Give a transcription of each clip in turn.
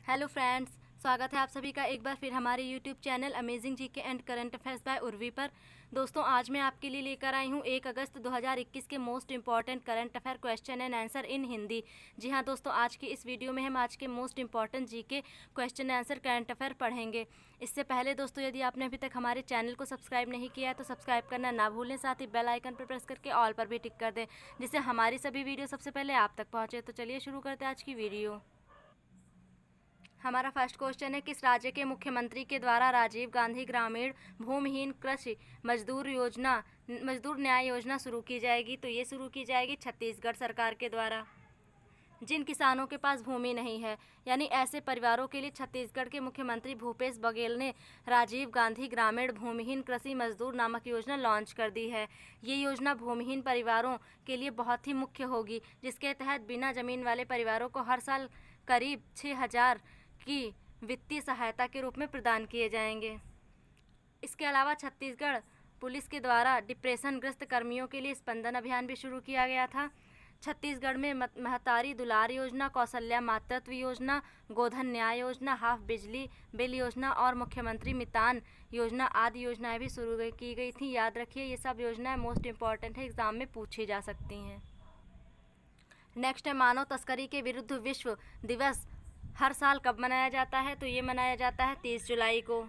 Hello friends, स्वागत है आप सभी का एक बार फिर हमारे YouTube channel amazing GK and current affairs by Urvi पर। दोस्तों, आज मैं आपके लिए लेकर आई हूँ 1 अगस्त 2021 के most important current affair question and answer in Hindi. जी हाँ दोस्तों, आज की इस वीडियो में हम आज के most important GK question and answer current affair पढ़ेंगे। इससे पहले दोस्तों, यदि आपने अभी तक हमारे चैनल को सब्सक्राइब नहीं किया है तो सब्सक्राइब करना ना भूलें, साथ ही बेल आइकन पर प्रेस करके ऑल पर भी टिक कर दें, जिससे हमारी सभी वीडियो सबसे पहले आप तक पहुँचे। तो चलिए शुरू करते हैं आज की वीडियो। हमारा फर्स्ट क्वेश्चन है, किस राज्य के मुख्यमंत्री के द्वारा राजीव गांधी ग्रामीण भूमिहीन कृषि मजदूर न्याय योजना शुरू की जाएगी? तो ये शुरू की जाएगी छत्तीसगढ़ सरकार के द्वारा। जिन किसानों के पास भूमि नहीं है, यानी ऐसे परिवारों के लिए छत्तीसगढ़ के मुख्यमंत्री भूपेश बघेल ने राजीव गांधी ग्रामीण भूमिहीन कृषि मजदूर नामक योजना लॉन्च कर दी है। ये योजना भूमिहीन परिवारों के लिए बहुत ही मुख्य होगी, जिसके तहत बिना जमीन वाले परिवारों को हर साल करीब 6,000 की वित्तीय सहायता के रूप में प्रदान किए जाएंगे। इसके अलावा छत्तीसगढ़ पुलिस के द्वारा डिप्रेशन ग्रस्त कर्मियों के लिए स्पंदन अभियान भी शुरू किया गया था। छत्तीसगढ़ में महतारी दुलार योजना, कौशल्या मातृत्व योजना, गोधन न्याय योजना, हाफ बिजली बिल योजना और मुख्यमंत्री मितान योजना आदि योजनाएं भी शुरू की गई थी। याद रखिए, ये सब योजनाएं मोस्ट इम्पॉर्टेंट है, एग्जाम में पूछी जा सकती हैं। नेक्स्ट है, मानव तस्करी के विरुद्ध विश्व दिवस हर साल कब मनाया जाता है? तो ये मनाया जाता है 30 जुलाई को।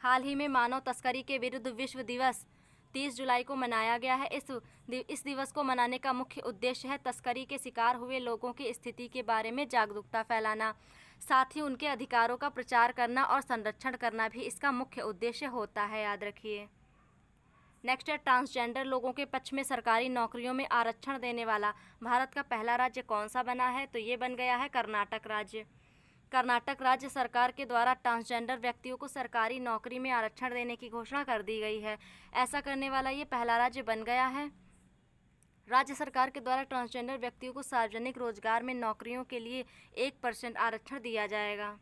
हाल ही में मानव तस्करी के विरुद्ध विश्व दिवस 30 जुलाई को मनाया गया है। इस दिवस को मनाने का मुख्य उद्देश्य है तस्करी के शिकार हुए लोगों की स्थिति के बारे में जागरूकता फैलाना, साथ ही उनके अधिकारों का प्रचार करना और संरक्षण करना भी इसका मुख्य उद्देश्य होता है, याद रखिए। नेक्स्ट है, ट्रांसजेंडर लोगों के पक्ष में सरकारी नौकरियों में आरक्षण देने वाला भारत का पहला राज्य कौन सा बना है? तो ये बन गया है कर्नाटक राज्य। कर्नाटक राज्य सरकार के द्वारा ट्रांसजेंडर व्यक्तियों को सरकारी नौकरी में आरक्षण देने की घोषणा कर दी गई है। ऐसा करने वाला ये पहला राज्य बन गया है। राज्य सरकार के द्वारा ट्रांसजेंडर व्यक्तियों को सार्वजनिक रोजगार में नौकरियों के लिए 1% आरक्षण दिया जाएगा।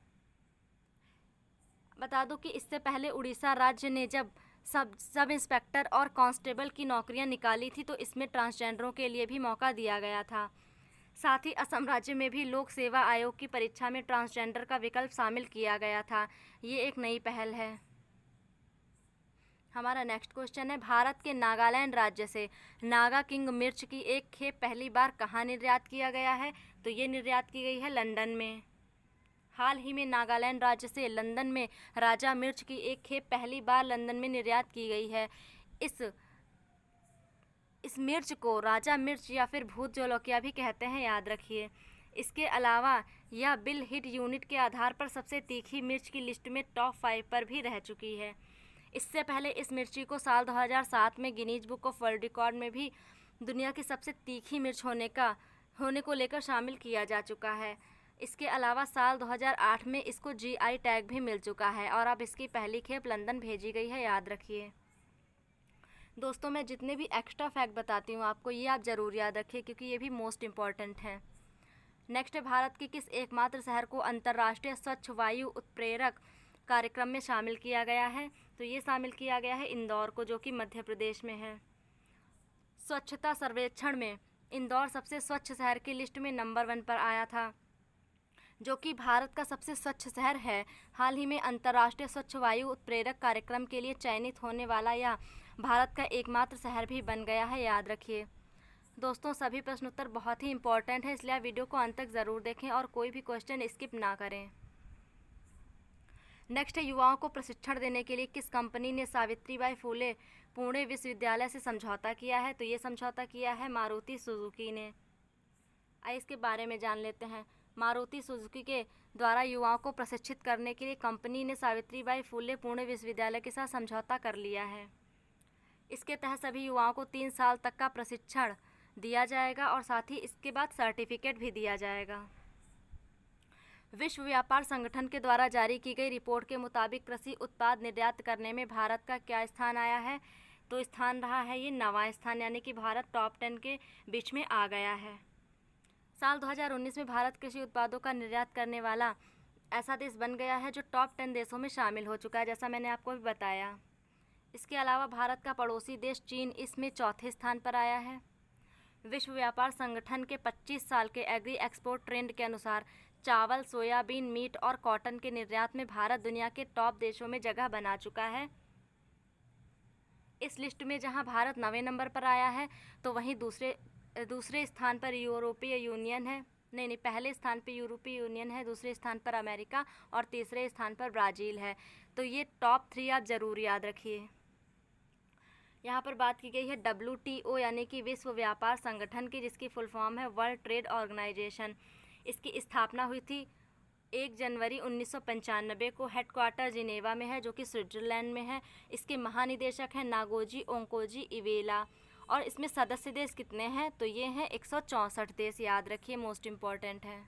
बता दूं कि इससे पहले उड़ीसा राज्य ने जब सब इंस्पेक्टर और कांस्टेबल की नौकरियां निकाली थी तो इसमें ट्रांसजेंडरों के लिए भी मौका दिया गया था। साथ ही असम राज्य में भी लोक सेवा आयोग की परीक्षा में ट्रांसजेंडर का विकल्प शामिल किया गया था। ये एक नई पहल है। हमारा नेक्स्ट क्वेश्चन है, भारत के नागालैंड राज्य से नागा किंग मिर्च की एक खेप पहली बार कहाँ निर्यात किया गया है? तो ये निर्यात की गई है लंदन में। हाल ही में नागालैंड राज्य से लंदन में राजा मिर्च की एक खेप पहली बार लंदन में निर्यात की गई है। इस मिर्च को राजा मिर्च या फिर भूत जोलोकिया भी कहते हैं, याद रखिए। इसके अलावा यह बिल हिट यूनिट के आधार पर सबसे तीखी मिर्च की लिस्ट में टॉप 5 पर भी रह चुकी है। इससे पहले इस मिर्ची को साल 2007 में Guinness book of world record में भी दुनिया की सबसे तीखी मिर्च होने को लेकर शामिल किया जा चुका है। इसके अलावा साल 2008 में इसको GI टैग भी मिल चुका है और अब इसकी पहली खेप लंदन भेजी गई है, याद रखिए। दोस्तों, मैं जितने भी एक्स्ट्रा फैक्ट बताती हूँ आपको, ये आप ज़रूर याद रखिए क्योंकि ये भी मोस्ट इम्पॉर्टेंट हैं। नेक्स्ट है, भारत के किस एकमात्र शहर को अंतर्राष्ट्रीय स्वच्छ वायु उत्प्रेरक कार्यक्रम में शामिल किया गया है? तो ये शामिल किया गया है इंदौर को, जो कि मध्य प्रदेश में है। स्वच्छता सर्वेक्षण में इंदौर सबसे स्वच्छ शहर की लिस्ट में नंबर 1 पर आया था, जो कि भारत का सबसे स्वच्छ शहर है। हाल ही में अंतर्राष्ट्रीय स्वच्छ वायु उत्प्रेरक कार्यक्रम के लिए चयनित होने वाला यह भारत का एकमात्र शहर भी बन गया है, याद रखिए। दोस्तों, सभी प्रश्न उत्तर बहुत ही इंपॉर्टेंट है, इसलिए आप वीडियो को अंत तक ज़रूर देखें और कोई भी क्वेश्चन स्किप ना करें। नेक्स्ट है, युवाओं को प्रशिक्षण देने के लिए किस कंपनी ने सावित्रीबाई फुले पुणे विश्वविद्यालय से समझौता किया है? तो ये समझौता किया है मारुति सुजुकी ने। आइए इसके बारे में जान लेते हैं। मारुति सुजुकी के द्वारा युवाओं को प्रशिक्षित करने के लिए कंपनी ने सावित्रीबाई फुले पुणे विश्वविद्यालय के साथ समझौता कर लिया है। इसके तहत सभी युवाओं को 3 साल तक का प्रशिक्षण दिया जाएगा और साथ ही इसके बाद सर्टिफिकेट भी दिया जाएगा। विश्व व्यापार संगठन के द्वारा जारी की गई रिपोर्ट के मुताबिक कृषि उत्पाद निर्यात करने में भारत का क्या स्थान आया है? तो स्थान रहा है ये 9वां स्थान, यानी कि भारत टॉप 10 के बीच में आ गया है। साल 2019 में भारत कृषि उत्पादों का निर्यात करने वाला ऐसा देश बन गया है जो टॉप 10 देशों में शामिल हो चुका है, जैसा मैंने आपको भी बताया। इसके अलावा भारत का पड़ोसी देश चीन इसमें चौथे स्थान पर आया है। विश्व व्यापार संगठन के 25 साल के एग्री एक्सपोर्ट ट्रेंड के अनुसार चावल, सोयाबीन, मीट और कॉटन के निर्यात में भारत दुनिया के टॉप देशों में जगह बना चुका है। इस लिस्ट में जहां भारत 9वें नंबर पर आया है, तो वहीं दूसरे स्थान पर यूरोपीय यूनियन है। नहीं, पहले स्थान पर यूरोपीय यूनियन है, दूसरे स्थान पर अमेरिका और तीसरे स्थान पर ब्राज़ील है। तो ये टॉप 3 आप ज़रूर याद रखिए। यहाँ पर बात की गई है WTO यानी कि विश्व व्यापार संगठन की, जिसकी फुल फॉर्म है वर्ल्ड ट्रेड ऑर्गेनाइजेशन। इसकी स्थापना हुई थी 1 जनवरी 1995 को। हेडक्वार्टर जिनेवा में है, जो कि स्विट्ज़रलैंड में है। इसके महानिदेशक हैं नागोजी ओंकोजी इवेला। और इसमें सदस्य देश कितने हैं, तो ये हैं 164 देश, याद रखिए, मोस्ट इम्पॉर्टेंट है।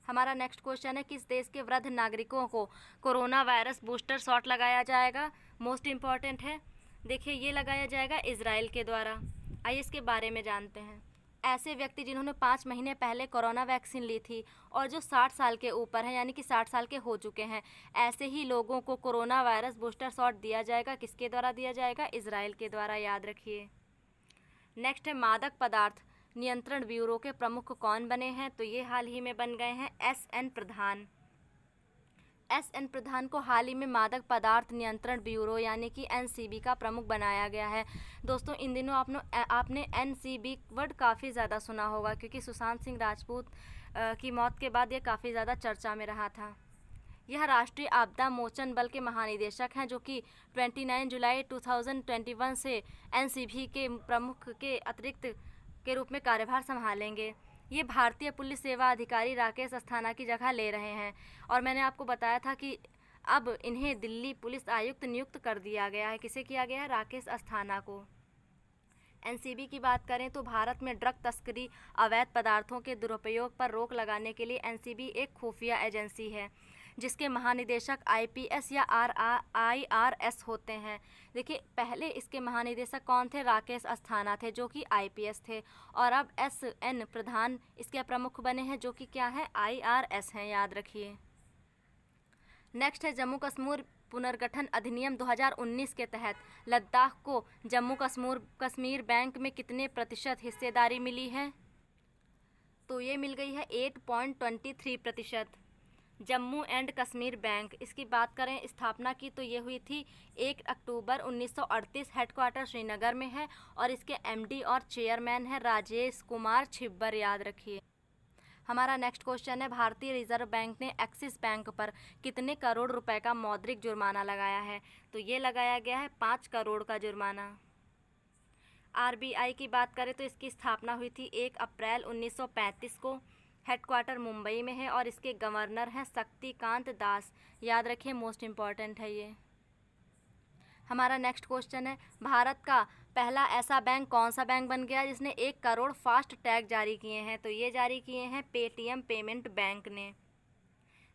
हमारा नेक्स्ट क्वेश्चन है, किस देश के वृद्ध नागरिकों को कोरोना वायरस बूस्टर शॉट लगाया जाएगा? मोस्ट इम्पॉर्टेंट है। देखिए, ये लगाया जाएगा इजराइल के द्वारा। आइए इसके बारे में जानते हैं। ऐसे व्यक्ति जिन्होंने 5 महीने पहले कोरोना वैक्सीन ली थी और जो 60 साल के ऊपर हैं, यानी कि 60 साल के हो चुके हैं, ऐसे ही लोगों को कोरोना वायरस बूस्टर शॉट दिया जाएगा। किसके द्वारा दिया जाएगा? इजराइल के द्वारा, याद रखिए। नेक्स्ट है, मादक पदार्थ नियंत्रण ब्यूरो के प्रमुख कौन बने हैं? तो ये हाल ही में बन गए हैं SN प्रधान। SN प्रधान को हाल ही में मादक पदार्थ नियंत्रण ब्यूरो यानी कि NCB का प्रमुख बनाया गया है। दोस्तों, इन दिनों आपने NCB वर्ड काफ़ी ज़्यादा सुना होगा, क्योंकि सुशांत सिंह राजपूत की मौत के बाद ये काफ़ी ज़्यादा चर्चा में रहा था। यह राष्ट्रीय आपदा मोचन बल के महानिदेशक हैं, जो कि 29 जुलाई 2021 से NCB के प्रमुख के अतिरिक्त के रूप में कार्यभार संभालेंगे। ये भारतीय पुलिस सेवा अधिकारी राकेश अस्थाना की जगह ले रहे हैं। और मैंने आपको बताया था कि अब इन्हें दिल्ली पुलिस आयुक्त नियुक्त कर दिया गया है। किसे किया गया है? राकेश अस्थाना को। NCB की बात करें तो भारत में ड्रग तस्करी, अवैध पदार्थों के दुरुपयोग पर रोक लगाने के लिए NCB एक खुफिया एजेंसी है, जिसके महानिदेशक IPS या IRS होते हैं। देखिए, पहले इसके महानिदेशक कौन थे? राकेश अस्थाना थे, जो कि IPS थे। और अब SN प्रधान इसके प्रमुख बने हैं, जो कि क्या है? IRS हैं, याद रखिए। नेक्स्ट है, जम्मू कश्मीर पुनर्गठन अधिनियम 2019 के तहत लद्दाख को जम्मू कश्मीर बैंक में कितने प्रतिशत हिस्सेदारी मिली है? तो ये मिल गई है 8.23%। जम्मू एंड कश्मीर बैंक, इसकी बात करें स्थापना की, तो ये हुई थी 1 अक्टूबर 1938। हेडक्वार्टर श्रीनगर में है और इसके MD और चेयरमैन है राजेश कुमार छिब्बर, याद रखिए। हमारा नेक्स्ट क्वेश्चन है, भारतीय रिजर्व बैंक ने एक्सिस बैंक पर कितने करोड़ रुपए का मौद्रिक जुर्माना लगाया है? तो ये लगाया गया है 5 करोड़ का जुर्माना। RBI की बात करें तो इसकी स्थापना हुई थी 1 अप्रैल 1935 को। हेडक्वार्टर मुंबई में है और इसके गवर्नर हैं शक्तिकांत दास, याद रखिए, मोस्ट इम्पॉर्टेंट है ये। हमारा नेक्स्ट क्वेश्चन है, भारत का पहला ऐसा बैंक कौन सा बैंक बन गया जिसने 1 करोड़ फास्ट टैग जारी किए हैं? तो ये जारी किए हैं पेटीएम पेमेंट बैंक ने।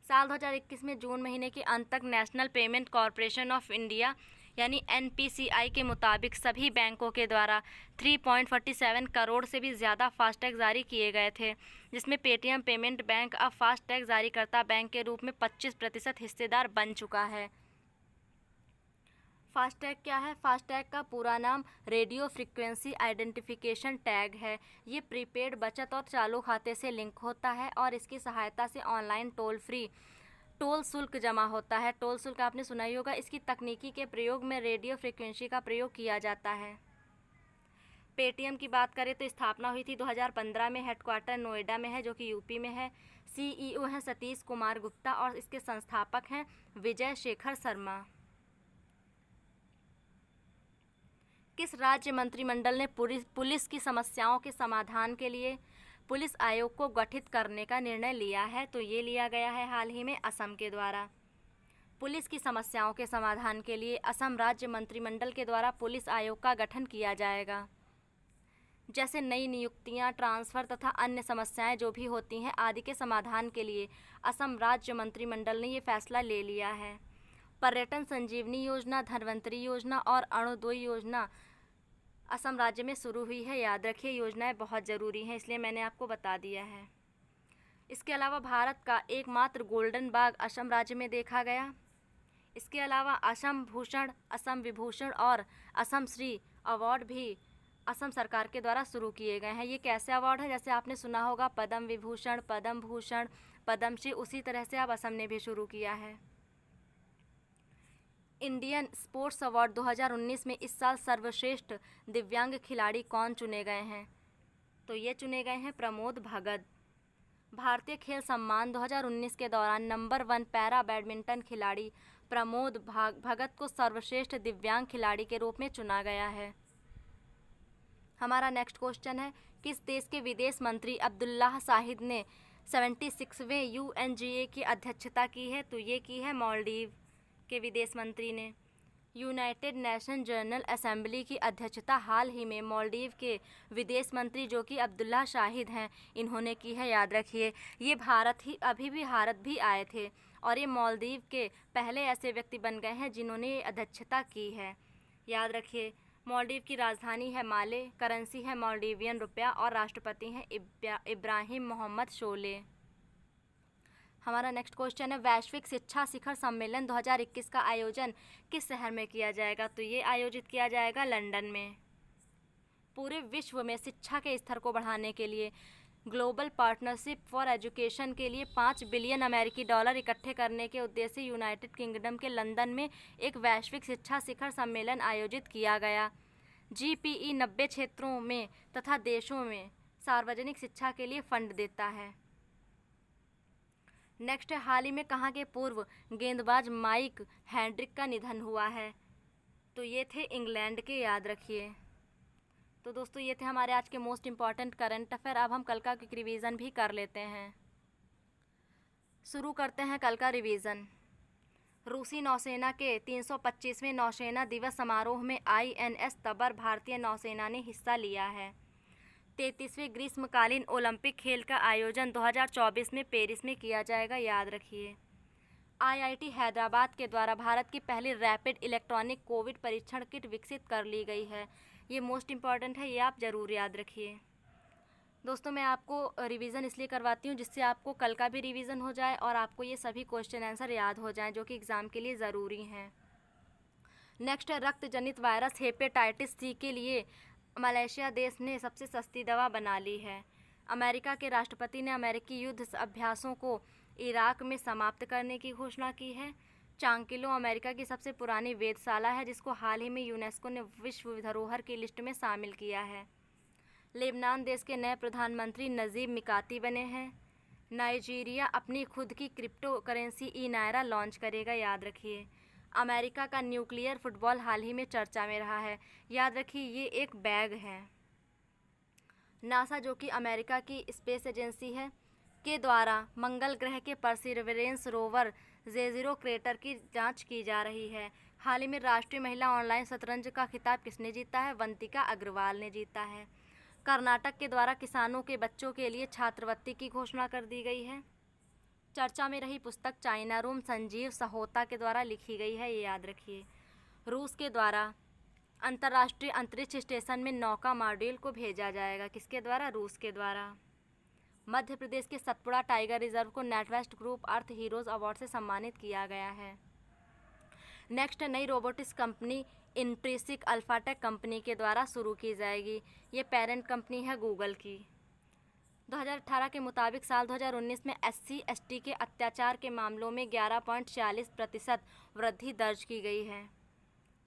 साल 2021 में जून महीने के अंत तक national payment corporation of India यानी NPCI के मुताबिक सभी बैंकों के द्वारा 3.47 करोड़ से भी ज़्यादा फास्टैग जारी किए गए थे, जिसमें पेटीएम पेमेंट बैंक अब फास्टैग जारीकर्ता बैंक के रूप में 25% हिस्सेदार बन चुका है। फास्टैग क्या है? फास्टैग का पूरा नाम रेडियो फ्रीक्वेंसी आइडेंटिफिकेशन टैग है। ये प्रीपेड बचत और चालू खाते से लिंक होता है और इसकी सहायता से ऑनलाइन टोल शुल्क जमा होता है। टोल शुल्क आपने सुना ही होगा। इसकी तकनीकी के प्रयोग में रेडियो फ्रीक्वेंसी का प्रयोग किया जाता है। पेटीएम की बात करें तो स्थापना हुई थी 2015 में। हेडक्वार्टर नोएडा में है, जो कि यूपी में है। CEO हैं सतीश कुमार गुप्ता और इसके संस्थापक हैं विजय शेखर शर्मा। किस राज्य मंत्रिमंडल ने पुलिस की समस्याओं के समाधान के लिए पुलिस आयोग को गठित करने का निर्णय लिया है? तो ये लिया गया है हाल ही में असम के द्वारा। पुलिस की समस्याओं के समाधान के लिए असम राज्य मंत्रिमंडल के द्वारा पुलिस आयोग का गठन किया जाएगा। जैसे नई नियुक्तियां, ट्रांसफ़र तथा अन्य समस्याएं जो भी होती हैं आदि के समाधान के लिए असम राज्य मंत्रिमंडल ने ये फैसला ले लिया है। पर्यटन संजीवनी योजना, धन्वंतरी योजना और अरुणोदय योजना असम राज्य में शुरू हुई है। याद रखिए, योजनाएं बहुत ज़रूरी हैं, इसलिए मैंने आपको बता दिया है। इसके अलावा भारत का एकमात्र गोल्डन बाघ असम राज्य में देखा गया। इसके अलावा असम भूषण, असम विभूषण और असम श्री अवार्ड भी असम सरकार के द्वारा शुरू किए गए हैं। ये कैसे अवार्ड है, जैसे आपने सुना होगा पद्म विभूषण, पद्म भूषण, पद्मश्री, उसी तरह से अब असम ने भी शुरू किया है। इंडियन स्पोर्ट्स अवार्ड 2019 में इस साल सर्वश्रेष्ठ दिव्यांग खिलाड़ी कौन चुने गए हैं? तो ये चुने गए हैं प्रमोद भगत। भारतीय खेल सम्मान 2019 के दौरान नंबर 1 पैरा बैडमिंटन खिलाड़ी प्रमोद भगत को सर्वश्रेष्ठ दिव्यांग खिलाड़ी के रूप में चुना गया है। हमारा नेक्स्ट क्वेश्चन है, किस देश के विदेश मंत्री अब्दुल्लाह शाहिद ने 76वें UNGA की अध्यक्षता की है? तो ये की है मालदीव के विदेश मंत्री ने। यूनाइटेड नेशन जनरल असेंबली की अध्यक्षता हाल ही में मालदीव के विदेश मंत्री जो कि अब्दुल्लाह शाहिद हैं, इन्होंने की है। याद रखिए, ये अभी भी भारत भी आए थे और ये मालदीव के पहले ऐसे व्यक्ति बन गए हैं जिन्होंने ये अध्यक्षता की है। याद रखिए, मालदीव की राजधानी है माले, करेंसी है मालदीवियन रुपया और राष्ट्रपति हैं इब्राहिम मोहम्मद शोले। हमारा नेक्स्ट क्वेश्चन है, वैश्विक शिक्षा शिखर सम्मेलन 2021 का आयोजन किस शहर में किया जाएगा? तो ये आयोजित किया जाएगा लंदन में। पूरे विश्व में शिक्षा के स्तर को बढ़ाने के लिए ग्लोबल पार्टनरशिप फॉर एजुकेशन के लिए $5 बिलियन अमेरिकी डॉलर इकट्ठे करने के उद्देश्य से यूनाइटेड किंगडम के लंदन में एक वैश्विक शिक्षा शिखर सम्मेलन आयोजित किया गया। GPE 90 क्षेत्रों में तथा देशों में सार्वजनिक शिक्षा के लिए फंड देता है। नेक्स्ट है, हाल ही में कहाँ के पूर्व गेंदबाज माइक हेनड्रिक का निधन हुआ है? तो ये थे इंग्लैंड के। याद रखिए। तो दोस्तों, ये थे हमारे आज के मोस्ट इम्पॉर्टेंट करंट अफेयर। अब हम कल का क्विक रिवीजन भी कर लेते हैं। शुरू करते हैं कल का रिवीजन। रूसी नौसेना के 325वें नौसेना दिवस समारोह में INS तबर भारतीय नौसेना ने हिस्सा लिया है। 33वें ग्रीष्मकालीन ओलंपिक खेल का आयोजन 2024 में पेरिस में किया जाएगा। याद रखिए। IIT हैदराबाद के द्वारा भारत की पहली रैपिड इलेक्ट्रॉनिक कोविड परीक्षण किट विकसित कर ली गई है। ये मोस्ट इम्पॉर्टेंट है, ये आप ज़रूर याद रखिए। दोस्तों, मैं आपको रिवीजन इसलिए करवाती हूँ जिससे आपको कल का भी रिवीजन हो जाए और आपको ये सभी क्वेश्चन आंसर याद हो जाएं जो कि एग्ज़ाम के लिए ज़रूरी हैं। नेक्स्ट है, रक्त जनित वायरस हेपेटाइटिस C के लिए मलेशिया देश ने सबसे सस्ती दवा बना ली है। अमेरिका के राष्ट्रपति ने अमेरिकी युद्ध अभ्यासों को इराक में समाप्त करने की घोषणा की है। चांकिलो अमेरिका की सबसे पुरानी वेधशाला है जिसको हाल ही में यूनेस्को ने विश्व धरोहर की लिस्ट में शामिल किया है। लेबनान देश के नए प्रधानमंत्री नजीब मिकाती बने हैं। नाइजीरिया अपनी खुद की क्रिप्टो करेंसी ई-नायरा लॉन्च करेगा। याद रखिए। अमेरिका का न्यूक्लियर फुटबॉल हाल ही में चर्चा में रहा है। याद रखिए, ये एक बैग है। नासा जो कि अमेरिका की स्पेस एजेंसी है के द्वारा मंगल ग्रह के परसिवरेंस रोवर J0 क्रेटर की जांच की जा रही है। हाल ही में राष्ट्रीय महिला ऑनलाइन शतरंज का खिताब किसने जीता है? वंतिका अग्रवाल ने जीता है। कर्नाटक के द्वारा किसानों के बच्चों के लिए छात्रवृत्ति की घोषणा कर दी गई है। चर्चा में रही पुस्तक चाइना रूम संजीव सहोता के द्वारा लिखी गई है। ये याद रखिए। रूस के द्वारा अंतर्राष्ट्रीय अंतरिक्ष स्टेशन में नौका मॉड्यूल को भेजा जाएगा। किसके द्वारा? रूस के द्वारा। मध्य प्रदेश के सतपुड़ा टाइगर रिजर्व को नेटवेस्ट ग्रुप अर्थ हीरोज अवार्ड से सम्मानित किया गया है। नेक्स्ट, नई रोबोटिक्स कंपनी इंट्रिसिक अल्फाटेक कंपनी के द्वारा शुरू की जाएगी। ये पेरेंट कंपनी है गूगल की। 2018 के मुताबिक साल 2019 में SC/ST के अत्याचार के मामलों में 11.46% वृद्धि दर्ज की गई है।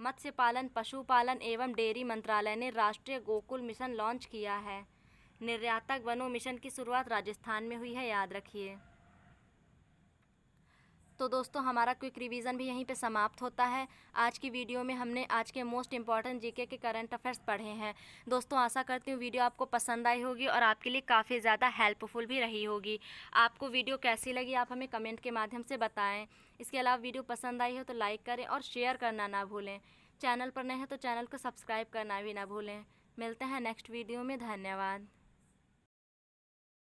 मत्स्य पालन, पशुपालन एवं डेयरी मंत्रालय ने राष्ट्रीय गोकुल मिशन लॉन्च किया है। निर्यातक वनों मिशन की शुरुआत राजस्थान में हुई है। याद रखिए। तो दोस्तों, हमारा क्विक रिवीजन भी यहीं पे समाप्त होता है। आज की वीडियो में हमने आज के मोस्ट इम्पॉर्टेंट जीके के करंट अफेयर्स पढ़े हैं। दोस्तों, आशा करती हूँ वीडियो आपको पसंद आई होगी और आपके लिए काफ़ी ज़्यादा हेल्पफुल भी रही होगी। आपको वीडियो कैसी लगी आप हमें कमेंट के माध्यम से बताएं। इसके अलावा वीडियो पसंद आई हो तो लाइक करें और शेयर करना ना भूलें। चैनल पर नए हैं तो चैनल को सब्सक्राइब करना भी ना भूलें। मिलते हैं नेक्स्ट वीडियो में। धन्यवाद।